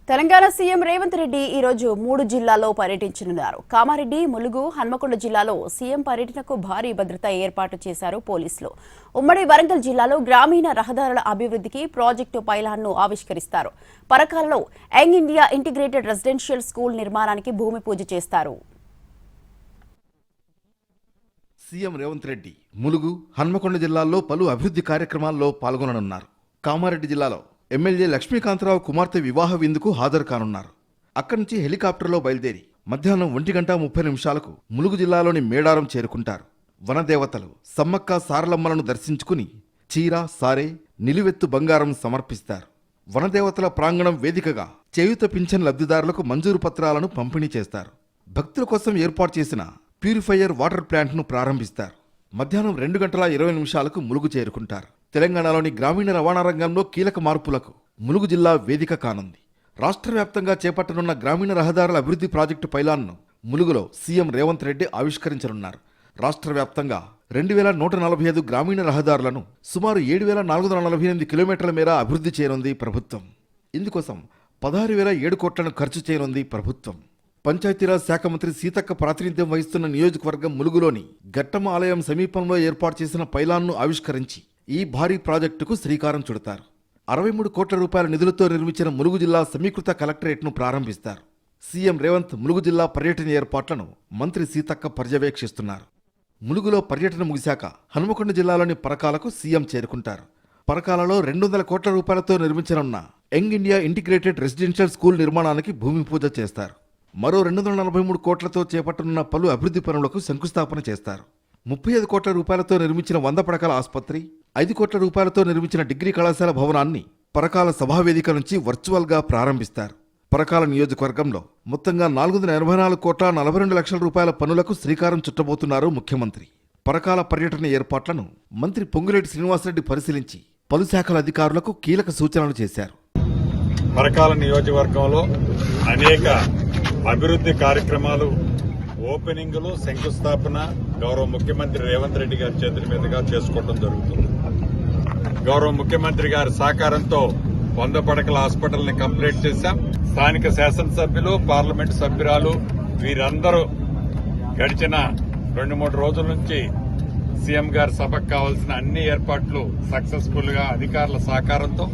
Telangana CM Revanth Reddy ఈ రోజు 3 జిల్లాల్లో పర్యటించనున్నారు. కామారెడ్డి, ములుగు, హన్మకొండ జిల్లాలో సీఎం పర్యటనకు భారీ భద్రత ఏర్పాటు చేశారు పోలీసులు. ఉమ్మడి వరంగల్ జిల్లాలో గ్రామీణ రహదారుల అభివృద్ధికి ప్రాజెక్టు పైలాన్ను ఆవిష్కరిస్తారు. పరకాలలో young India integrated residential school నిర్మాణానికి భూమి పూజ చేస్తారు. సీఎం రేవంత్ రెడ్డి ములుగు, హన్మకొండ జిల్లాల్లో పలు అభివృద్ధి కార్యక్రమాల్లో పాల్గొననున్నారు. కామారెడ్డి జిల్లాలో ఎమ్మెల్యే లక్ష్మీకాంతరావు కుమార్తె వివాహ విందుకు హాజరు కానున్నారు. అక్కడి నుంచి హెలికాప్టర్లో బయలుదేరి మధ్యాహ్నం 1:30 ములుగు జిల్లాలోని మేడారం చేరుకుంటారు. వనదేవతలు సమ్మక్క సారలమ్మలను దర్శించుకుని చీర, సారే, నిలువెత్తు బంగారం సమర్పిస్తారు. వనదేవతల ప్రాంగణం వేదికగా చేయూత పింఛన్ లబ్ధిదారులకు మంజూరు పత్రాలను పంపిణీ చేస్తారు. భక్తుల కోసం ఏర్పాటు చేసిన ప్యూరిఫైయర్ వాటర్ ప్లాంట్ను ప్రారంభిస్తారు. మధ్యాహ్నం 2:20 ములుగు చేరుకుంటారు. తెలంగాణలోని గ్రామీణ రవాణా రంగంలో కీలక మార్పులకు ములుగు జిల్లా వేదిక కానుంది. రాష్ట్ర వ్యాప్తంగా చేపట్టనున్న గ్రామీణ రహదారుల అభివృద్ధి ప్రాజెక్టు పైలాన్ను ములుగులో సీఎం రేవంత్ రెడ్డి ఆవిష్కరించనున్నారు. రాష్ట్ర వ్యాప్తంగా 2145 గ్రామీణ రహదారులను సుమారు 7448 కిలోమీటర్ల మేర అభివృద్ధి చేయనుంది ప్రభుత్వం. ఇందుకోసం 16,007 కోట్లను ఖర్చు చేయనుంది ప్రభుత్వం. పంచాయతీరాజ్ శాఖ మంత్రి సీతక్క ప్రాతినిధ్యం వహిస్తున్న నియోజకవర్గం ములుగులోని ఘట్టమ్మ ఆలయం సమీపంలో ఏర్పాటు చేసిన పైలాన్ను ఆవిష్కరించి ఈ భారీ ప్రాజెక్టుకు శ్రీకారం చుడతారు. 63 కోట్ల రూపాయల నిధులతో నిర్మించిన ములుగు జిల్లా సమీకృత కలెక్టరేట్ను ప్రారంభిస్తారు. సీఎం రేవంత్ ములుగు జిల్లా పర్యటన ఏర్పాట్లను మంత్రి సీతక్క పర్యవేక్షిస్తున్నారు. ములుగులో పర్యటన ముగిశాక హన్మకొండ జిల్లాలోని పరకాలకు సీఎం చేరుకుంటారు. పరకాలలో 200 కోట్ల రూపాయలతో నిర్మించనున్న young India integrated residential school నిర్మాణానికి భూమి పూజ చేస్తారు. మరో 243 కోట్లతో చేపట్టనున్న పలు అభివృద్ధి పనులకు శంకుస్థాపన చేస్తారు. 35 కోట్ల రూపాయలతో నిర్మించిన 100 పడకల ఆసుపత్రి, 5 కోట్ల రూపాయలతో నిర్మించిన డిగ్రీ కళాశాల భవనాన్ని పరకాల సభావేదిక నుంచి వర్చువల్గా ప్రారంభిస్తారు. పరకాల నియోజకవర్గంలో మొత్తంగా 484 కోట్ల 42 లక్షల రూపాయల పనులకు శ్రీకారం చుట్టబోతున్నారు ముఖ్యమంత్రి. పరకాల పర్యటన ఏర్పాట్లను మంత్రి పొంగులేటి శ్రీనివాసరెడ్డి పరిశీలించి పలు శాఖల అధికారులకు కీలక సూచనలు చేశారు. పరకాల నియోజకవర్గంలో అనేక అభివృద్ధి కార్యక్రమాలు ఓపెనింగ్లు, శంకుస్థాపన గౌరవ ముఖ్యమంత్రి రేవంత్ రెడ్డి గారి చేతుల మీదుగా చేసుకోవడం జరుగుతుంది. గౌరవ ముఖ్యమంత్రి గారి సహకారంతో 100 పడకల హాస్పిటల్ని కంప్లీట్ చేశాం. స్థానిక శాసనసభ్యులు, పార్లమెంటు సభ్యురాలు వీరందరూ గడిచిన 2-3 రోజుల నుంచి సీఎం గారి సభకు కావాల్సిన అన్ని ఏర్పాట్లు సక్సెస్ఫుల్ గా అధికారుల సహకారంతో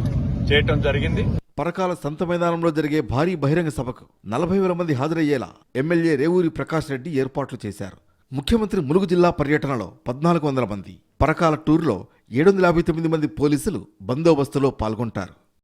చేయటం జరిగింది. పరకాల సంత మైదానంలో జరిగే భారీ బహిరంగ సభకు 40,000 మంది హాజరయ్యేలా ఎమ్మెల్యే రేవూరి ప్రకాష్ రెడ్డి ఏర్పాట్లు చేశారు. ముఖ్యమంత్రి ములుగు జిల్లా పర్యటనలో 1,400 మంది, పరకాల టూర్లో 759 మంది పోలీసులు బందోబస్తులో పాల్గొంటారు.